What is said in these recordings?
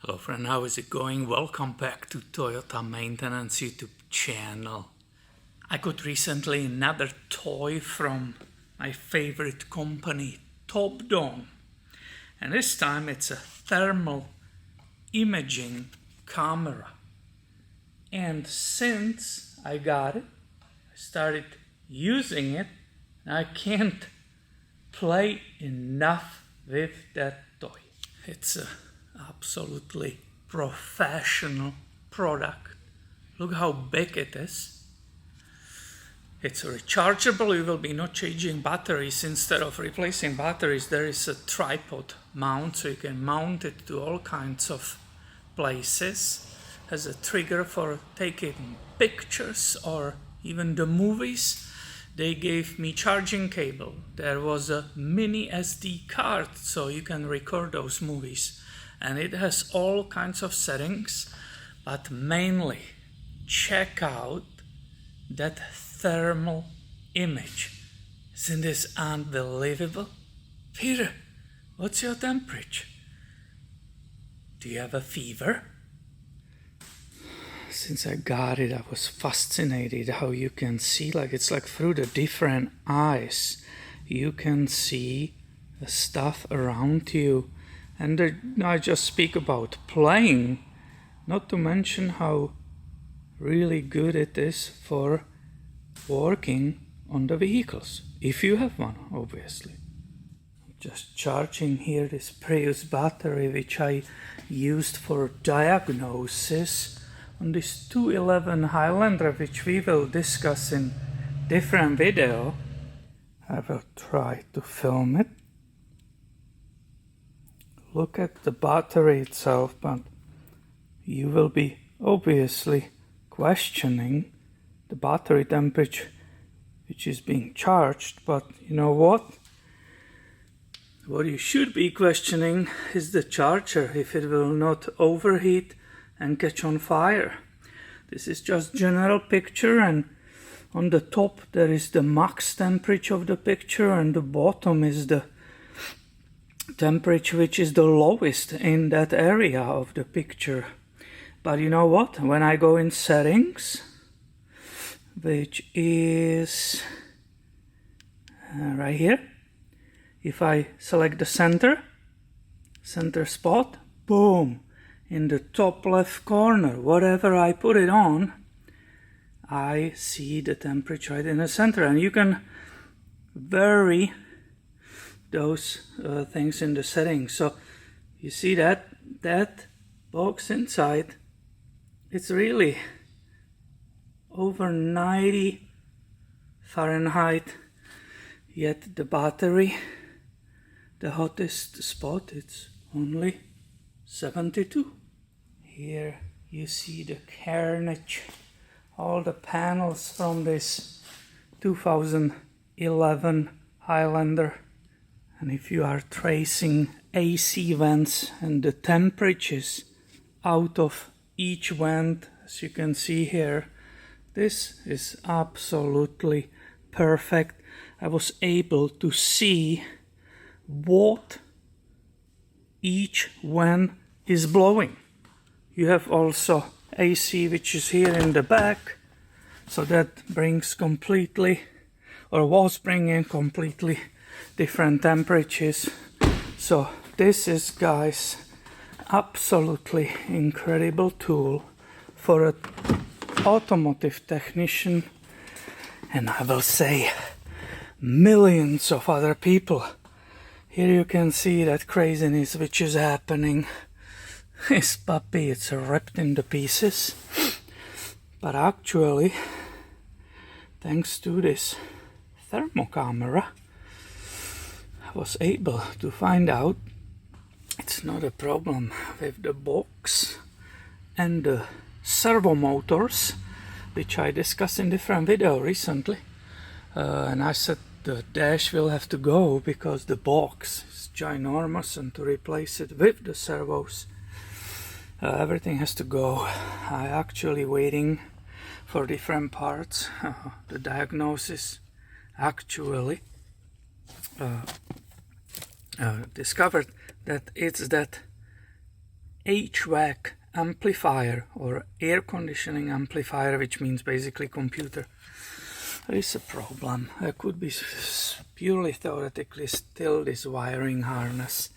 Hello friend, how is it going? Welcome back to Toyota Maintenance YouTube channel. I got recently another toy from my favorite company, TOPDON. And this time it's a thermal imaging camera. And since I got it, I started using it, and I can't play enough with that toy. It's a absolutely professional product. Look how big it is. It's rechargeable. You will be not changing batteries. Instead of replacing batteries, there is a tripod mount, so you can mount it to all kinds of places. Has a trigger for taking pictures or even the movies. They gave me charging cable. There was a mini SD card, so you can record those movies. And it has all kinds of settings, but mainly check out that thermal image. Isn't this unbelievable? Peter, what's your temperature? Do you have a fever? Since I got it, I was fascinated how you can see, it's like through the different eyes, you can see the stuff around you. And I just speak about playing, not to mention how really good it is for working on the vehicles, if you have one, obviously. Just charging here this Prius battery, which I used for diagnosis on this 211 Highlander, which we will discuss in different video. I will try to film it. Look at the battery itself, but you will be obviously questioning the battery temperature which is being charged. But you know what? What you should be questioning is the charger, if it will not overheat and catch on fire. This is just general picture, and on the top there is the max temperature of the picture, and the bottom is the temperature which is the lowest in that area of the picture. But you know what? When I go in settings, which is right here, if I select the center spot, boom, in the top left corner, whatever I put it on, I see the temperature right in the center. And you can vary those things in the settings. So you see that box inside, it's really over 90 Fahrenheit, yet the battery, the hottest spot, it's only 72. Here you see the carnage, all the panels from this 2011 Highlander. And if you are tracing AC vents and the temperatures out of each vent, as you can see here, this is absolutely perfect. I was able to see what each vent is blowing. You have also AC, which is here in the back, so that brings completely, or was bringing completely different temperatures. So this is, guys, absolutely incredible tool for an automotive technician, and I will say millions of other people. Here you can see that craziness which is happening. This puppy, it's ripped into pieces, but actually, thanks to this thermal camera, I was able to find out it's not a problem with the box and the servo motors, which I discussed in different video recently. And I said the dash will have to go because the box is ginormous, and to replace it with the servos, everything has to go. I actually waiting for different parts. The diagnosis actually discovered that it's that HVAC amplifier or air conditioning amplifier, which means basically computer, there is a problem. There could be purely theoretically still this wiring harness,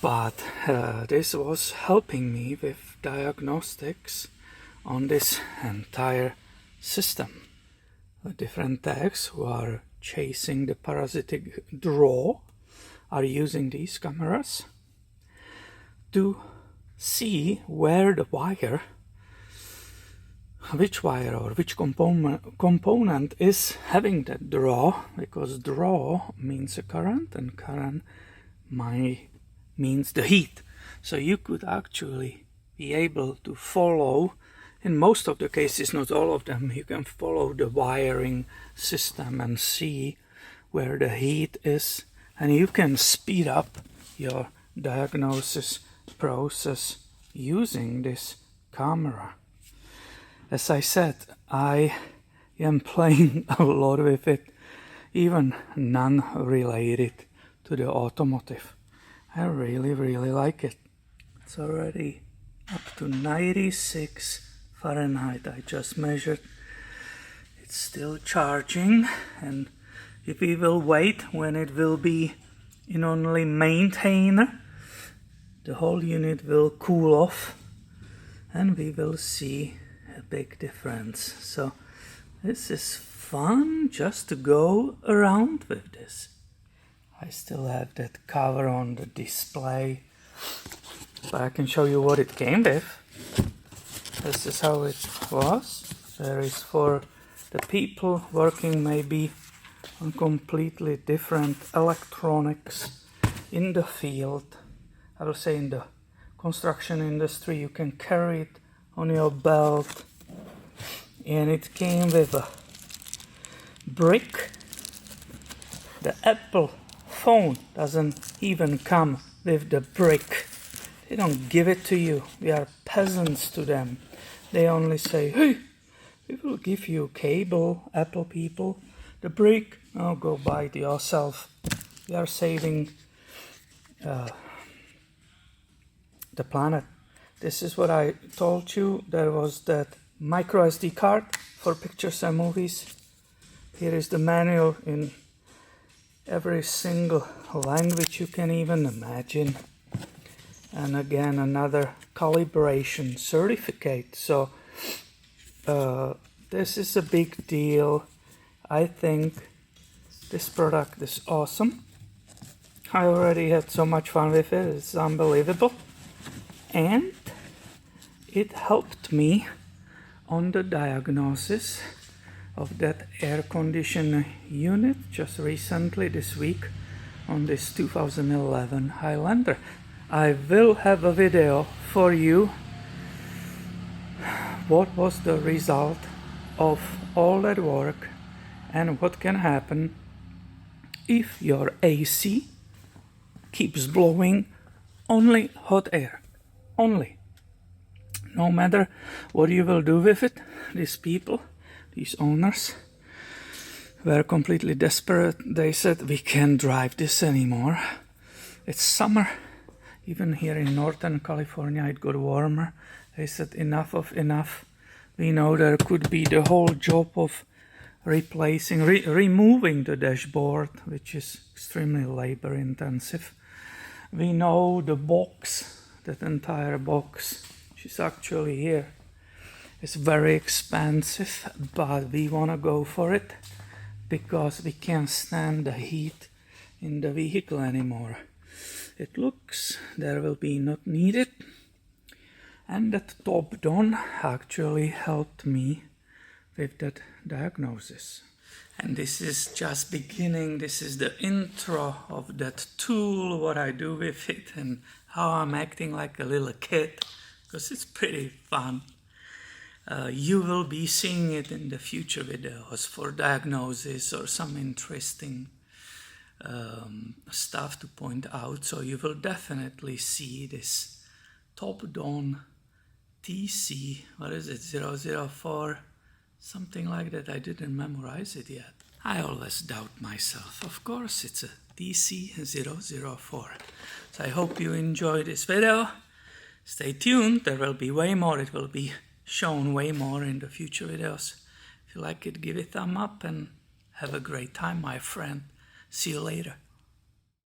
but this was helping me with diagnostics on this entire system. The different techs who are chasing the parasitic draw are using these cameras to see where the wire, which wire or which component is having that draw, because draw means a current and current means the heat. So you could actually be able to follow, in most of the cases, not all of them, you can follow the wiring system and see where the heat is, and you can speed up your diagnosis process using this camera. As I said, I am playing a lot with it, even non-related to the automotive. I really like it. It's already up to 96 Fahrenheit. I just measured. It's still charging, and if we will wait when it will be in only maintainer, the whole unit will cool off and we will see a big difference. So this is fun just to go around with this. I still have that cover on the display, but I can show you what it came with. This is how it was. There is for the people working maybe on completely different electronics in the field. I will say in the construction industry, you can carry it on your belt. And it came with a brick. The Apple phone doesn't even come with the brick. They don't give it to you. We are peasants to them. They only say, hey, we will give you cable, Apple people. The brick, oh, go buy it yourself. We are saving the planet. This is what I told you. There was that micro SD card for pictures and movies. Here is the manual in every single language you can even imagine. And again, another calibration certificate. So this is a big deal. I think this product is awesome. I already had so much fun with it. It's unbelievable. And it helped me on the diagnosis of that air conditioning unit just recently this week on this 2011 Highlander. I will have a video for you what was the result of all that work and what can happen if your AC keeps blowing only hot air. Only. No matter what you will do with it, these people, these owners, were completely desperate. They said, we can't drive this anymore. It's summer. Even here in Northern California, it got warmer. They said, enough of enough. We know there could be the whole job of replacing, removing the dashboard, which is extremely labor intensive. We know the box, that entire box, which is actually here, is very expensive, but we want to go for it because we can't stand the heat in the vehicle anymore. It looks there will be not needed, and that TOPDON actually helped me with that diagnosis. And this is just beginning. This is the intro of that tool, what I do with it and how I'm acting like a little kid, because it's pretty fun. You will be seeing it in the future videos for diagnosis or some interesting stuff to point out. So you will definitely see this TOPDON TC, what is it, 004, something like that. I didn't memorize it yet. I always doubt myself. Of course, it's a TC 004. So I hope you enjoy this video. Stay tuned, there will be way more, it will be shown way more in the future videos. If you like it, give it a thumb up and have a great time, my friend. See you later.